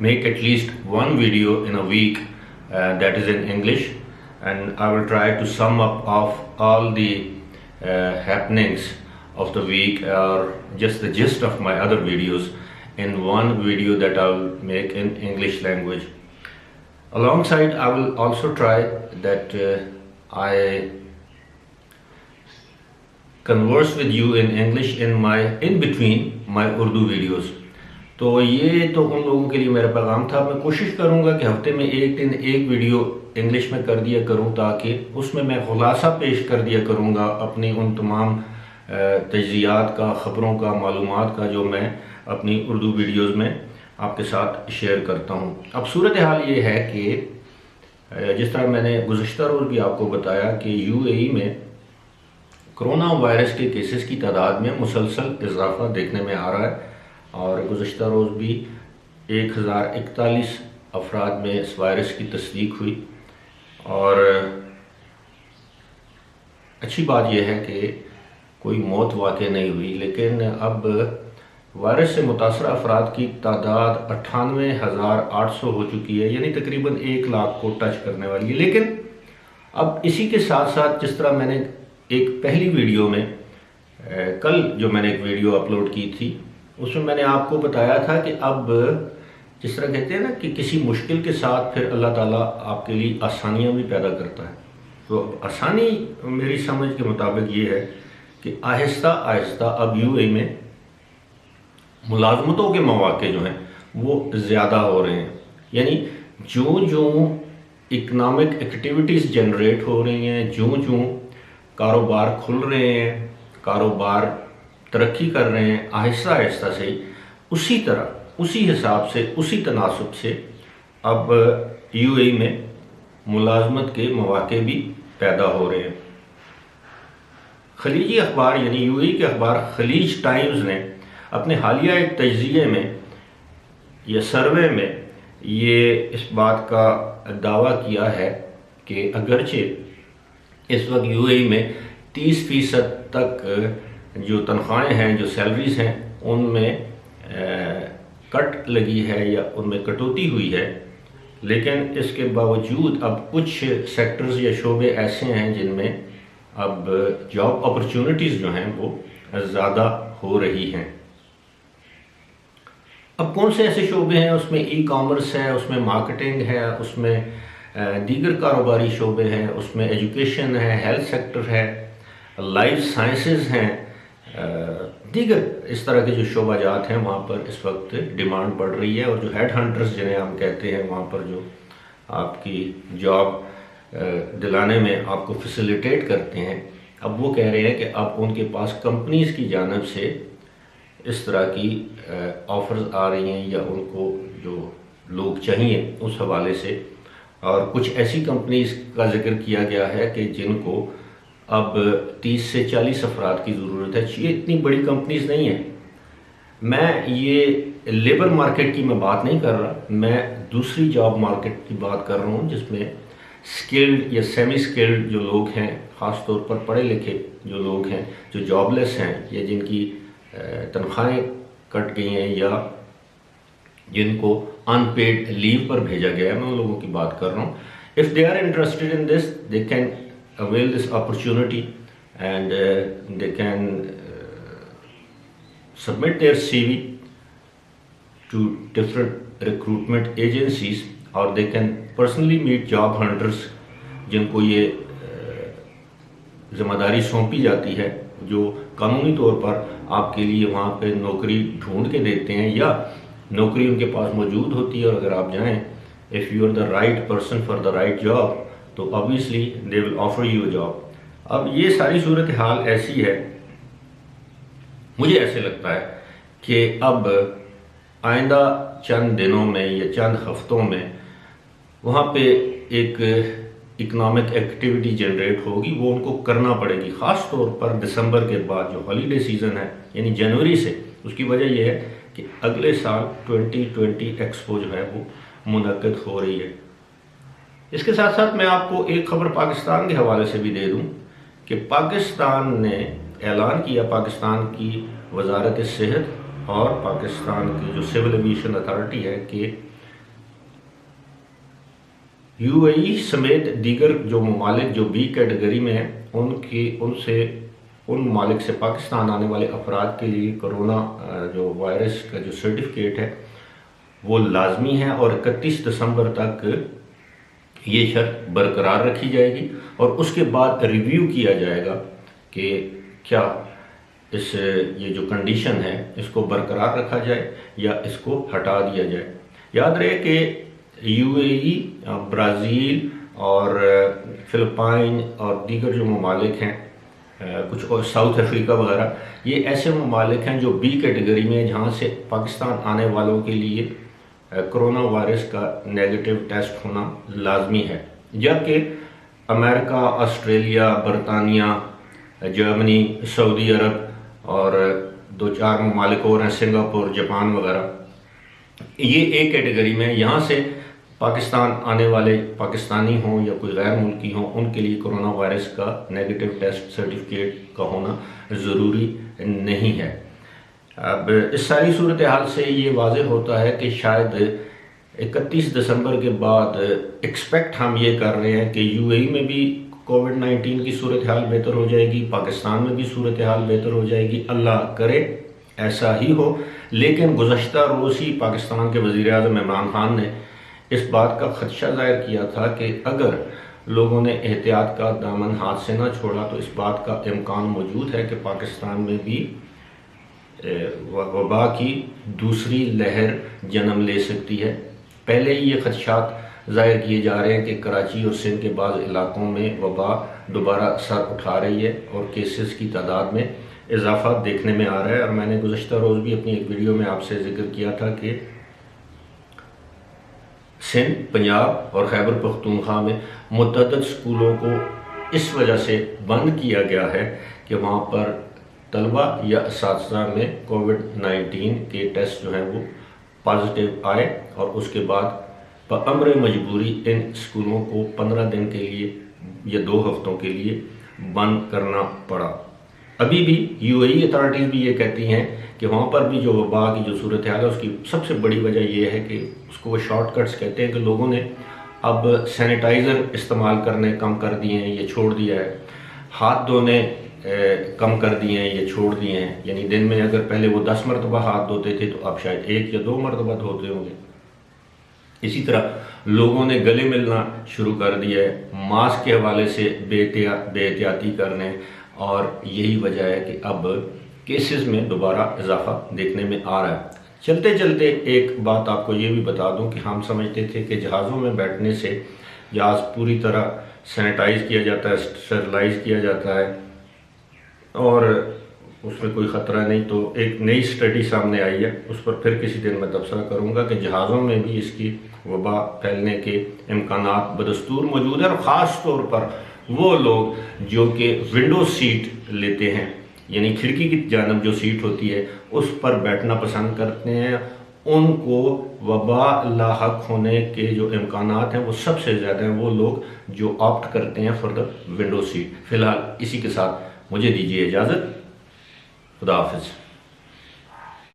make at least one video in a week that is in English, and I will try to sum up of all the happenings of the week or just the gist of my other videos in one video that I will make in English language. Alongside I will also try that I converse with you in English in between my Urdu videos. تو یہ تو ان لوگوں کے لیے میرا پیغام تھا۔ میں کوشش کروں گا کہ ہفتے میں ایک دن ایک ویڈیو انگلش میں کر دیا کروں، تاکہ اس میں خلاصہ پیش کر دیا کروں گا اپنی ان تمام تجزیات کا، خبروں کا، معلومات کا جو میں اپنی اردو ویڈیوز میں آپ کے ساتھ شیئر کرتا ہوں۔ اب صورتحال یہ ہے کہ جس طرح میں نے گزشتہ روز بھی آپ کو بتایا کہ یو اے ای میں کرونا وائرس کے کیسز کی تعداد میں مسلسل اضافہ دیکھنے میں آ رہا ہے، اور گزشتہ روز بھی 1041 افراد میں اس وائرس کی تصدیق ہوئی۔ اور اچھی بات یہ ہے کہ کوئی موت واقع نہیں ہوئی، لیکن اب وائرس سے متاثرہ افراد کی تعداد 98,800 ہو چکی ہے، یعنی تقریباً 1 لاکھ کو ٹچ کرنے والی ہے۔ لیکن اب اسی کے ساتھ ساتھ جس طرح میں نے ایک پہلی ویڈیو میں کل جو میں نے ایک ویڈیو اپلوڈ کی تھی اس میں میں نے آپ کو بتایا تھا کہ اب جس طرح کہتے ہیں نا کہ کسی مشکل کے ساتھ پھر اللہ تعالیٰ آپ کے لیے آسانیاں بھی پیدا کرتا ہے، تو آسانی میری سمجھ کے مطابق یہ ہے کہ آہستہ آہستہ اب یو اے میں ملازمتوں کے مواقع جو ہیں وہ زیادہ ہو رہے ہیں، یعنی جو اکنامک ایکٹیویٹیز جنریٹ ہو رہی ہیں، جو کاروبار کھل رہے ہیں، کاروبار ترقی کر رہے ہیں آہستہ آہستہ سے، اسی طرح اسی حساب سے اسی تناسب سے اب یو اے میں ملازمت کے مواقع بھی پیدا ہو رہے ہیں۔ خلیجی اخبار یعنی یو اے کے اخبار خلیج ٹائمز نے اپنے حالیہ ایک تجزیے میں یا سروے میں یہ اس بات کا دعویٰ کیا ہے کہ اگرچہ اس وقت یو اے میں 30% تک جو تنخواہیں ہیں، جو سیلریز ہیں، ان میں کٹ لگی ہے یا ان میں کٹوتی ہوئی ہے، لیکن اس کے باوجود اب کچھ سیکٹرز یا شعبے ایسے ہیں جن میں اب جاب اپرچونٹیز جو ہیں وہ زیادہ ہو رہی ہیں۔ اب کون سے ایسے شعبے ہیں؟ اس میں ای کامرس ہے، اس میں مارکیٹنگ ہے، اس میں دیگر کاروباری شعبے ہیں، اس میں ایجوکیشن ہے، ہیلتھ سیکٹر ہے، لائف سائنسز ہیں، دیگر اس طرح کے جو شعبہ جات ہیں وہاں پر اس وقت ڈیمانڈ بڑھ رہی ہے، اور جو ہیڈ ہنٹرز جنہیں ہم کہتے ہیں وہاں پر جو آپ کی جاب دلانے میں آپ کو فیسیلیٹیٹ کرتے ہیں، اب وہ کہہ رہے ہیں کہ اب ان کے پاس کمپنیز کی جانب سے اس طرح کی آفرز آ رہی ہیں یا ان کو جو لوگ چاہیے اس حوالے سے، اور کچھ ایسی کمپنیز کا ذکر کیا گیا ہے کہ جن کو اب 30 سے 40 افراد کی ضرورت ہے۔ یہ اتنی بڑی کمپنیز نہیں ہیں۔ میں یہ لیبر مارکیٹ کی میں بات نہیں کر رہا، میں دوسری جاب مارکیٹ کی بات کر رہا ہوں جس میں سکلڈ یا سیمی سکلڈ جو لوگ ہیں، خاص طور پر پڑھے لکھے جو لوگ ہیں، جو جاب لیس ہیں یا جن کی تنخواہیں کٹ گئی ہیں یا جن کو ان پیڈ لیو پر بھیجا گیا ہے، میں ان لوگوں کی بات کر رہا ہوں۔ If they are interested in this, they can avail this opportunity and they can submit their CV to different recruitment agencies, or they can personally meet job hunters جن کو یہ ذمہ داری سونپی جاتی ہے، جو قانونی طور پر آپ کے لیے وہاں پہ نوکری ڈھونڈ کے دیتے ہیں، یا نوکری ان کے پاس موجود ہوتی ہے، اور اگر آپ جائیں if you are the right person for the right job تو obviously they will offer you a job۔ اب یہ ساری صورتحال ایسی ہے، مجھے ایسے لگتا ہے کہ اب آئندہ چند دنوں میں یا چند ہفتوں میں وہاں پہ ایک اکنامک ایکٹیویٹی جنریٹ ہوگی، وہ ان کو کرنا پڑے گی، خاص طور پر دسمبر کے بعد جو ہالیڈے سیزن ہے یعنی جنوری سے۔ اس کی وجہ یہ ہے کہ اگلے سال 2020 ایکسپو جو ہے وہ منعقد ہو رہی ہے۔ اس کے ساتھ ساتھ میں آپ کو ایک خبر پاکستان کے حوالے سے بھی دے دوں کہ پاکستان نے اعلان کیا، پاکستان کی وزارت صحت اور پاکستان کی جو سول ایویشن اتھارٹی ہے، کہ یو اے ای سمیت دیگر جو ممالک جو بی کیٹیگری میں ہیں ان ممالک سے پاکستان آنے والے افراد کے لیے کرونا جو وائرس کا جو سرٹیفکیٹ ہے وہ لازمی ہے، اور 31 دسمبر تک یہ شرط برقرار رکھی جائے گی، اور اس کے بعد ریویو کیا جائے گا کہ کیا یہ جو کنڈیشن ہے اس کو برقرار رکھا جائے یا اس کو ہٹا دیا جائے۔ یاد رہے کہ یو اے ای، برازیل اور فلپائن اور دیگر جو ممالک ہیں، کچھ اور ساؤتھ افریقہ وغیرہ، یہ ایسے ممالک ہیں جو بی کیٹیگری میں ہیں، جہاں سے پاکستان آنے والوں کے لیے کرونا وائرس کا نیگیٹو ٹیسٹ ہونا لازمی ہے، جبکہ امریکہ، آسٹریلیا، برطانیہ، جرمنی، سعودی عرب اور 2-4 ممالک اور ہیں، سنگاپور، جاپان وغیرہ، یہ ایک کیٹیگری میں ہیں۔ یہاں سے پاکستان آنے والے پاکستانی ہوں یا کوئی غیر ملکی ہوں، ان کے لیے کرونا وائرس کا نیگیٹو ٹیسٹ سرٹیفکیٹ کا ہونا ضروری نہیں ہے۔ اب اس ساری صورتحال سے یہ واضح ہوتا ہے کہ شاید 31 دسمبر کے بعد ایکسپیکٹ ہم یہ کر رہے ہیں کہ یو اے ای میں بھی کووڈ-19 کی صورتحال بہتر ہو جائے گی، پاکستان میں بھی صورتحال بہتر ہو جائے گی، اللہ کرے ایسا ہی ہو۔ لیکن گزشتہ روز ہی پاکستان کے وزیر اعظم عمران خان نے اس بات کا خدشہ ظاہر کیا تھا کہ اگر لوگوں نے احتیاط کا دامن ہاتھ سے نہ چھوڑا تو اس بات کا امکان موجود ہے کہ پاکستان میں بھی وبا کی دوسری لہر جنم لے سکتی ہے۔ پہلے ہی یہ خدشات ظاہر کیے جا رہے ہیں کہ کراچی اور سندھ کے بعض علاقوں میں وبا دوبارہ سر اٹھا رہی ہے اور کیسز کی تعداد میں اضافہ دیکھنے میں آ رہا ہے، اور میں نے گزشتہ روز بھی اپنی ایک ویڈیو میں آپ سے ذکر کیا تھا کہ سندھ، پنجاب اور خیبر پختونخوا میں متعدد اسکولوں کو اس وجہ سے بند کیا گیا ہے کہ وہاں پر طلبہ یا اساتذہ میں کووڈ-19 کے ٹیسٹ جو ہیں وہ پازیٹیو آئے، اور اس کے بعد بامر مجبوری ان اسکولوں کو 15 دن کے لیے یا 2 ہفتوں کے لیے بند کرنا پڑا۔ ابھی بھی یو اے ای اتھارٹیز بھی یہ کہتی ہیں کہ وہاں پر بھی جو وبا کی جو صورتحال ہے اس کی سب سے بڑی وجہ یہ ہے کہ اس کو وہ شارٹ کٹس کہتے ہیں کہ لوگوں نے اب سینیٹائزر استعمال کرنے کم کر دیے ہیں یا چھوڑ دیا ہے، ہاتھ دھونے کم کر دیے ہیں یا چھوڑ دیے ہیں، یعنی دن میں اگر پہلے وہ 10 مرتبہ ہاتھ دھوتے تھے تو اب شاید 1 یا 2 مرتبہ دھوتے ہوں گے۔ اسی طرح لوگوں نے گلے ملنا شروع کر دیا ہے، ماسک کے حوالے سے بے احتیاطی کرنے، اور یہی وجہ ہے کہ اب کیسز میں دوبارہ اضافہ دیکھنے میں آ رہا ہے۔ چلتے چلتے ایک بات آپ کو یہ بھی بتا دوں کہ ہم سمجھتے تھے کہ جہازوں میں بیٹھنے سے جہاز پوری طرح سینیٹائز کیا جاتا ہے، اسٹرلائز کیا جاتا ہے اور اس میں کوئی خطرہ نہیں، تو ایک نئی اسٹڈی سامنے آئی ہے، اس پر پھر کسی دن میں تبصرہ کروں گا کہ جہازوں میں بھی اس کی وبا پھیلنے کے امکانات بدستور موجود ہیں، اور خاص طور پر وہ لوگ جو کہ ونڈو سیٹ لیتے ہیں، یعنی کھڑکی کی جانب جو سیٹ ہوتی ہے اس پر بیٹھنا پسند کرتے ہیں، ان کو وبا لاحق ہونے کے جو امکانات ہیں وہ سب سے زیادہ ہیں وہ لوگ جو آپٹ کرتے ہیں فار دا ونڈو سیٹ۔ فی الحال اسی کے ساتھ مجھے دیجیے اجازت، خدا حافظ۔